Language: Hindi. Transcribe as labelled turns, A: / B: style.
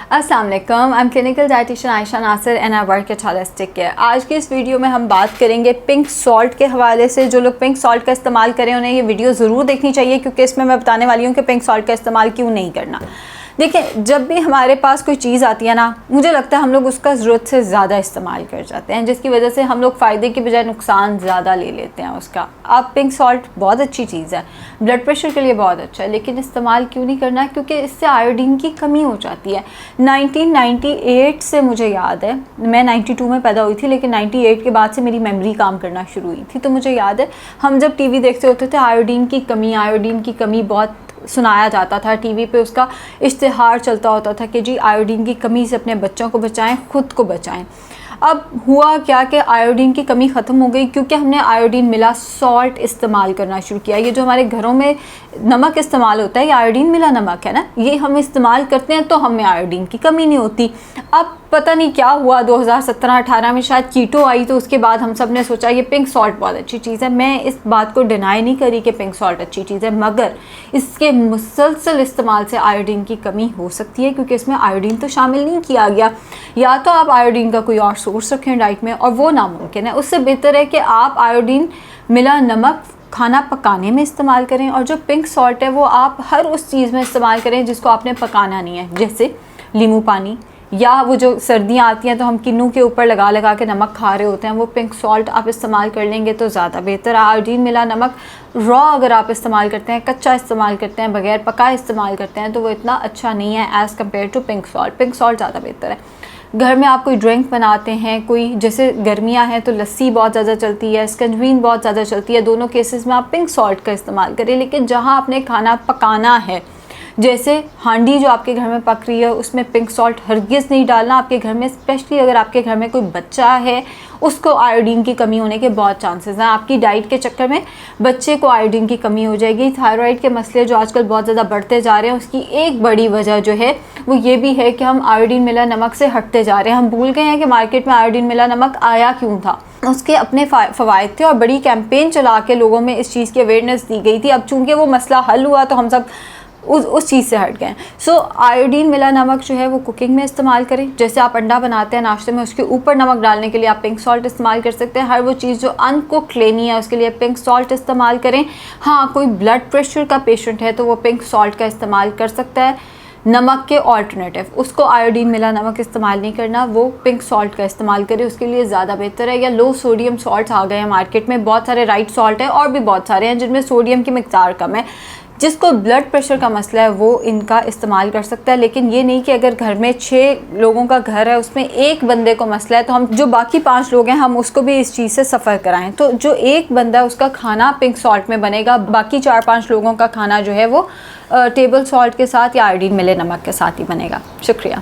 A: अस्सलाम वालेकुम, I am clinical dietitian Ayesha Nasir and I work at holistic care. आज की इस वीडियो में हम बात करेंगे पिंक सॉल्ट के हवाले से। जो लोग पिंक सॉल्ट का इस्तेमाल करें उन्हें ये वीडियो ज़रूर देखनी चाहिए, क्योंकि इसमें मैं बताने वाली हूँ कि पिंक सॉल्ट का इस्तेमाल क्यों नहीं करना। देखिए, जब भी हमारे पास कोई चीज़ आती है ना, मुझे लगता है हम लोग उसका ज़रूरत से ज़्यादा इस्तेमाल कर जाते हैं, जिसकी वजह से हम लोग फ़ायदे की बजाय नुकसान ज़्यादा ले लेते हैं उसका। अब पिंक सॉल्ट बहुत अच्छी चीज़ है, ब्लड प्रेशर के लिए बहुत अच्छा है, लेकिन इस्तेमाल क्यों नहीं करना है? क्योंकि इससे आयोडीन की कमी हो जाती है। 1998 से मुझे याद है, मैं 92 में पैदा हुई थी, लेकिन 98 के बाद से मेरी मेमोरी काम करना शुरू हुई थी। तो मुझे याद है हम जब टीवी देखते होते थे, आयोडीन की कमी बहुत सुनाया जाता था टीवी पे। उसका इश्तिहार चलता होता था कि जी आयोडीन की कमी से अपने बच्चों को बचाएं, ख़ुद को बचाएं। अब हुआ क्या कि आयोडीन की कमी ख़त्म हो गई, क्योंकि हमने आयोडीन मिला सॉल्ट इस्तेमाल करना शुरू किया। ये जो हमारे घरों में नमक इस्तेमाल होता है, ये आयोडीन मिला नमक है ना, ये हम इस्तेमाल करते हैं तो हमें आयोडीन की कमी नहीं होती। अब पता नहीं क्या हुआ, 2017-18 में शायद कीटो आई, तो उसके बाद हम सब ने सोचा ये पिंक सॉल्ट बहुत अच्छी चीज़ है। मैं इस बात को डिनाई नहीं करी कि पिंक सॉल्ट अच्छी चीज़ है, मगर इसके मुसलसल इस्तेमाल से आयोडीन की कमी हो सकती है, क्योंकि इसमें आयोडीन तो शामिल नहीं किया गया। या तो आप आयोडीन का कोई और सोर्स रखें डाइट में, और वो नामुमकिन है। उससे बेहतर है कि आप आयोडीन मिला नमक खाना पकाने में इस्तेमाल करें, और जो पिंक सॉल्ट है वो आप हर उस चीज़ में इस्तेमाल करें जिसको आपने पकाना नहीं है, जैसे नींबू पानी, या वो जो सर्दियाँ आती हैं तो हम किन्नू के ऊपर लगा लगा के नमक खा रहे होते हैं, वो पिंक सॉल्ट आप इस्तेमाल कर लेंगे तो ज़्यादा बेहतर है। आयोडीन मिला नमक रॉ अगर आप इस्तेमाल करते हैं, कच्चा इस्तेमाल करते हैं, बगैर पकाए इस्तेमाल करते हैं, तो वो इतना अच्छा नहीं है as compare to pink salt. Pink salt ज़्यादा बेहतर है। घर में आप कोई ड्रिंक बनाते हैं, कोई जैसे गर्मियां हैं तो लस्सी बहुत ज़्यादा चलती है, स्कंजवीन बहुत ज़्यादा चलती है, दोनों केसेस में आप पिंक सॉल्ट का इस्तेमाल करें। लेकिन जहां आपने खाना पकाना है, जैसे हांडी जो आपके घर में पक रही है, उसमें पिंक सॉल्ट हरगिज़ नहीं डालना। आपके घर में, स्पेशली अगर आपके घर में कोई बच्चा है, उसको आयोडीन की कमी होने के बहुत चांसेस हैं। आपकी डाइट के चक्कर में बच्चे को आयोडीन की कमी हो जाएगी। थायराइड के मसले जो आजकल बहुत ज़्यादा बढ़ते जा रहे हैं, उसकी एक बड़ी वजह जो है वो ये भी है कि हम आयोडीन मिला नमक से हटते जा रहे हैं। हम भूल गए हैं कि मार्केट में आयोडीन मिला नमक आया क्यों था, उसके अपने फ़वाइद थे, और बड़ी कैंपेन चला के लोगों में इस चीज़ की अवेयरनेस दी गई थी। अब चूँकि वो मसला हल हुआ तो हम सब उस चीज़ से हट गए। सो आयोडीन मिला नमक जो है वो कुकिंग में इस्तेमाल करें। जैसे आप अंडा बनाते हैं नाश्ते में, उसके ऊपर नमक डालने के लिए आप पिंक सॉल्ट इस्तेमाल कर सकते हैं। हर वो चीज़ जो अनकुक लेनी है उसके लिए पिंक सॉल्ट इस्तेमाल करें। हाँ, कोई ब्लड प्रेशर का पेशेंट है तो वो पिंक सॉल्ट का इस्तेमाल कर सकता है, नमक के ऑल्टरनेटिव। उसको आयोडीन मिला नमक इस्तेमाल नहीं करना, वो पिंक सॉल्ट का इस्तेमाल करें, उसके लिए ज़्यादा बेहतर है। या लो सोडियम सॉल्ट्स आ गए हैं मार्केट में, बहुत सारे राइट सॉल्ट हैं और भी बहुत सारे हैं जिनमें सोडियम की मिकदार कम है। जिसको ब्लड प्रेशर का मसला है वो इनका इस्तेमाल कर सकता है। लेकिन ये नहीं कि अगर घर में 6 लोगों का घर है, उसमें एक बंदे को मसला है तो हम जो बाकी 5 लोग हैं हम उसको भी इस चीज़ से सफ़र कराएं। तो जो एक बंदा है उसका खाना पिंक सॉल्ट में बनेगा, बाकी 4-5 लोगों का खाना जो है वो टेबल सॉल्ट के साथ या आयोडीन मिले नमक के साथ ही बनेगा। शुक्रिया।